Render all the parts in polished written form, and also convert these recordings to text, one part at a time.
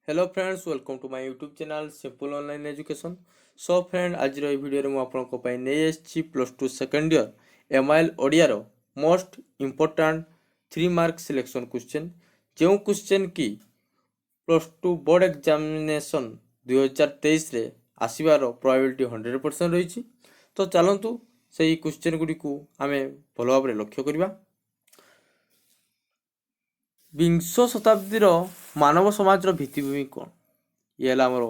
Hello friends, welcome to my YouTube channel simple online education. So friend, आज video में आपको नहीं आसी plus two second year MIL ओडियार most important 3 mark selection question जो question की प्लस टू बोर्ड एग्जामिनेशन 2023 रे आसबार probability 100% रही। तो चलतु से क्वेश्चन गुड़ी को आम भल भाव लक्ष्य करवा। विंश शताब्दीर मानव समाज भित्तिभूमि कौन? ये है आमर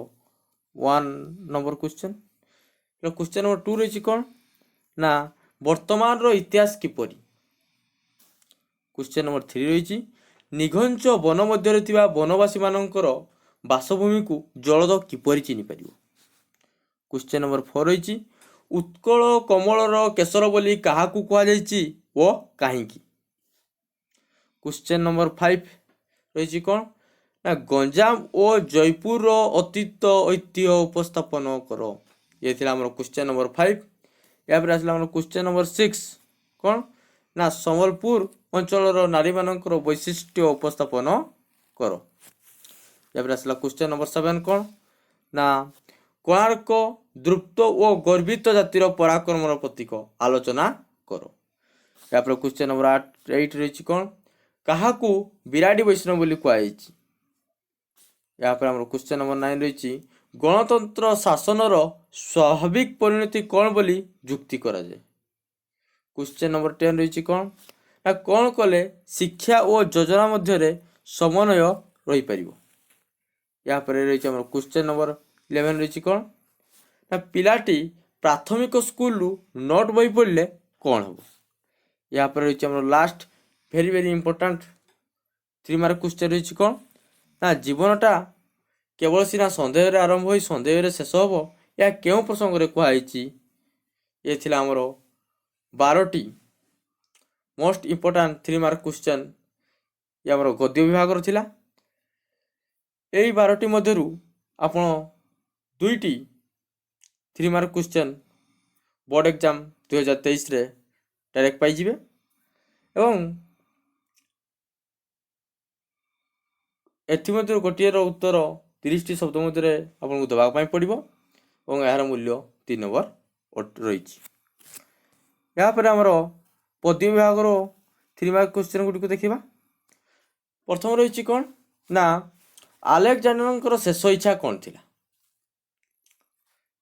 1 नंबर क्वेश्चन। क्वेश्चन नंबर 2 रही कौन ना वर्तमान रो इतिहास किपरि। क्वेश्चन नंबर 3 रही निघंच वन मध्य वनवासी मानकर बासभूमि को जलद किपरि चिन्ह पारिबो। क्वेश्चन नंबर 4 रही उत्कल कमलर केशर बोली काहाकू कुहा जायछि ओ काहींकी। क्वेश्चन नंबर 5 रही कौन ना गंजाम और जयपुर अतीत ऐतिह्य उपस्थापन करो। ये थी आम क्वेश्चन नंबर 5। या आसला क्वेश्चन नंबर 6 कौन ना संबलपुर अंचल नारी मानकर वैशिष्ट्य उपस्थापन करो। या आसला क्वेश्चन नंबर 7 कौन ना कोणार्क द्रुप्त और गर्वित जातिर पराक्रम प्रतीक आलोचना करो। या क्वेश्चन नंबर 8 रही कौन काहाकू विराडी वैष्णव बोली कहुई। या क्वेश्चन नंबर 9 रही गणतंत्र शासनर स्वाभाविक परिणति कौन बोली जुक्ति करा जाए। क्वेश्चन नंबर 10 रही कौन ना कौन कले शिक्षा और योजना मध्य समन्वय रही पारिबो। या रही क्वेश्चन नंबर 11 रही कौन ना पिलाटी प्राथमिक स्कूल नोट बही पढ़ले कौन हम। या रही लास्ट भेरी भेरी इंपोर्टाट 3 मार्क क्वेश्चन रही कौन ना जीवनटा केवल सीना सन्देह आरंभ हो सन्देह शेष हम या क्यों प्रसंग में कहुई। ये थी आमर 12टी मोस्ट इंपोर्टाट 3 मार्क क्वेश्चन ये आमर गद्य विभाग थिला। यही 12टी मध्यरु आपण 2टी 3 मार्क क्वेश्चन बोर्ड एग्जाम 2023 रे डायरेक्ट पाइजिबे एवं एथमध्य गोटे उत्तर 30टी शब्द मध्य आपको देवाई पड़ो और यार मूल्य 3 नंबर रही। यापर आमर पद्य विभाग 3 मार्क क्वेश्चन गुड़ी को देखा। प्रथम रही कौन ना आलेक्जेंडर शेष इच्छा कौन थी।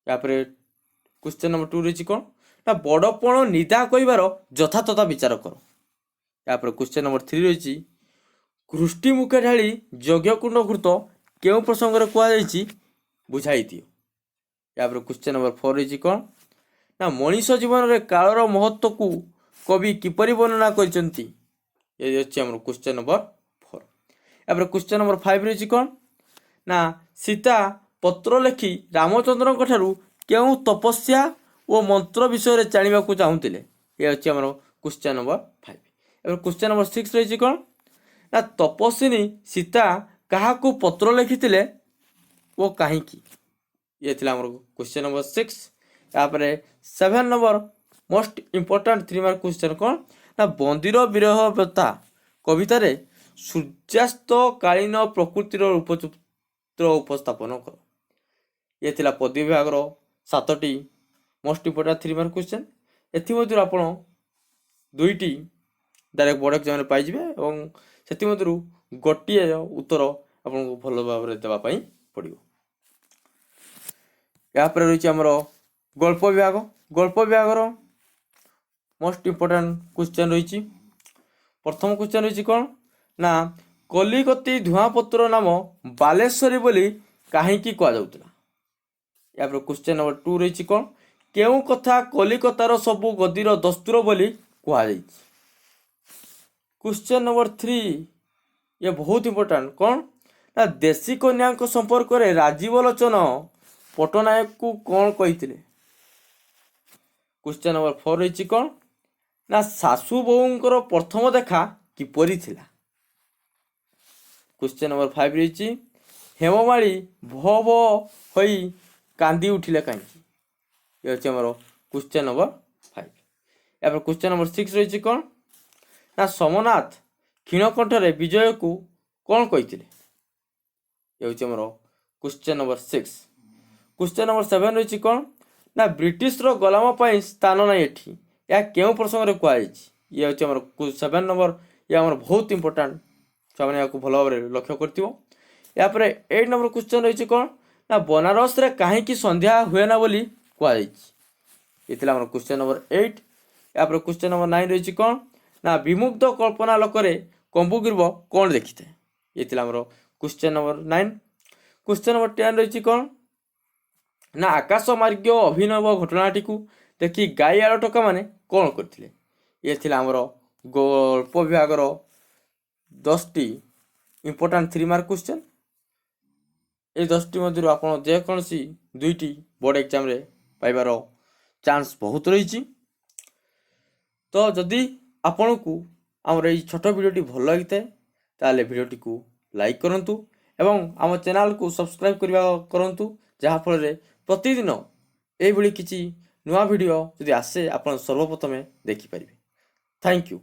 यापर क्वेश्चन नंबर 2 रही कौन ना बड़पण निदा कहबार यथातथा विचार कर। यापर क्वेश्चन नंबर 3 रही घृष्टि मुखे ढाली यज्ञकुंड घृत क्यों प्रसंग में कहुई बुझाई दियो। या क्वेश्चन नंबर 4 रही कौन ना मनीष जीवन में कालर महत्व को कवि किपरि वर्णना करछंती। ये क्वेश्चन नंबर 4। या क्वेश्चन नंबर 5 रही कौन ना सीता पत्र लिखि रामचंद्र क्यों तपस्या और मंत्र विषय में जाना चाहूले। ये अच्छे क्वेश्चन नंबर 5। या क्वेश्चन नंबर 6 रही कौन ना तपस्विनी सीता काहाकू पत्र लिखिथिले वो काहींकी। ये थी question number 6। यापर 7 number most important 3 mark question कौन ना बंदीर विरह व्यथा कवितार सूर्यास्त कालीन प्रकृतिर रूपचित्र उपस्थापन कर। ये थी पद्य विभाग 7टी मोस्ट इंपोर्टाट 3 मार्क क्वेश्चन। एमध्य आप 2टी डायरेक्ट बोर्ड एग्जाम पाइबे और से गोटे उत्तर आपको भल भाव देवाई पड़ो। यापर रही आमर गल्प विभाग। गल्प विभाग मोस्ट इंपोर्टाट क्वेश्चन रही। प्रथम क्वेश्चन रही कौन ना कलिकती धुआपत्र नाम बालेश्वरी बोली काहींकी कहुला। यापर क्वेश्चन नंबर 2 रही कौन केउ कथा कलिकतार सबु गदीर दस्तूर बोली कहुई। क्वेश्चन नंबर 3 ये बहुत इंपोर्टाट कौन ना देशी कन्या संपर्क में राजीव लोचन पट्टनायक को कौन कही। क्वेश्चन नंबर 4 रही कौन ना सासू बोहूंकर प्रथम देखा किपरि थिला। क्वेश्चन नंबर 5 रही हेममाली भो भो होई कांदी उठिले कहीं। ये अच्छे क्वेश्चन नंबर 5। या क्वेश्चन नंबर 6 रही कौन ना सोमनाथ क्षीणकंठरे विजय को कौन कही। ये हूँ आमर क्वेश्चन नंबर 6। क्वेश्चन नंबर 7 रही कौन ना ब्रिटिशर गुलाम पर स्थान ना एठी या क्यों प्रसंग में कहुई। ये हूँ आमर 7 नंबर। ये आमर बहुत इंपोर्टाट छुआ या भल भाव लक्ष्य कर। 8 नंबर क्वेश्चन रही कौन ना बनारस रे कहीं संध्या हुए ना बोली कहुई। ये आमर क्वेश्चन नंबर 8। या क्वेश्चन नंबर 9 रही कौन ना विमुग्ध कल्पना लोकरे कंबुगिरब कौन देखी थे। ये आमर क्वेश्चन नंबर 9। क्वेश्चन नंबर 10 रही कौन ना आकाश मार्ग अभिनव घटनाटी को देखी गाई आलोटका मैंने कौन करते। ये आमर गल्प विभाग 10टी इंपोर्टाट 3 मार्क क्वेश्चन। ये 10टी मध्य आप जेकोसी 2टी बोर्ड एग्जाम रे पाइबार चांस बहुत रही। तो जदि आपण को आमर ये छोट वीडियोटी भल लगी ताले वीडियोटी को लाइक करंतु एवं आम चैनल को सब्सक्राइब करवा करंतु जहाँफल प्रतिदिन ये किसी नुआ वीडियो जदि आसे आप सर्वप्रथमे देखिपारे। Thank you.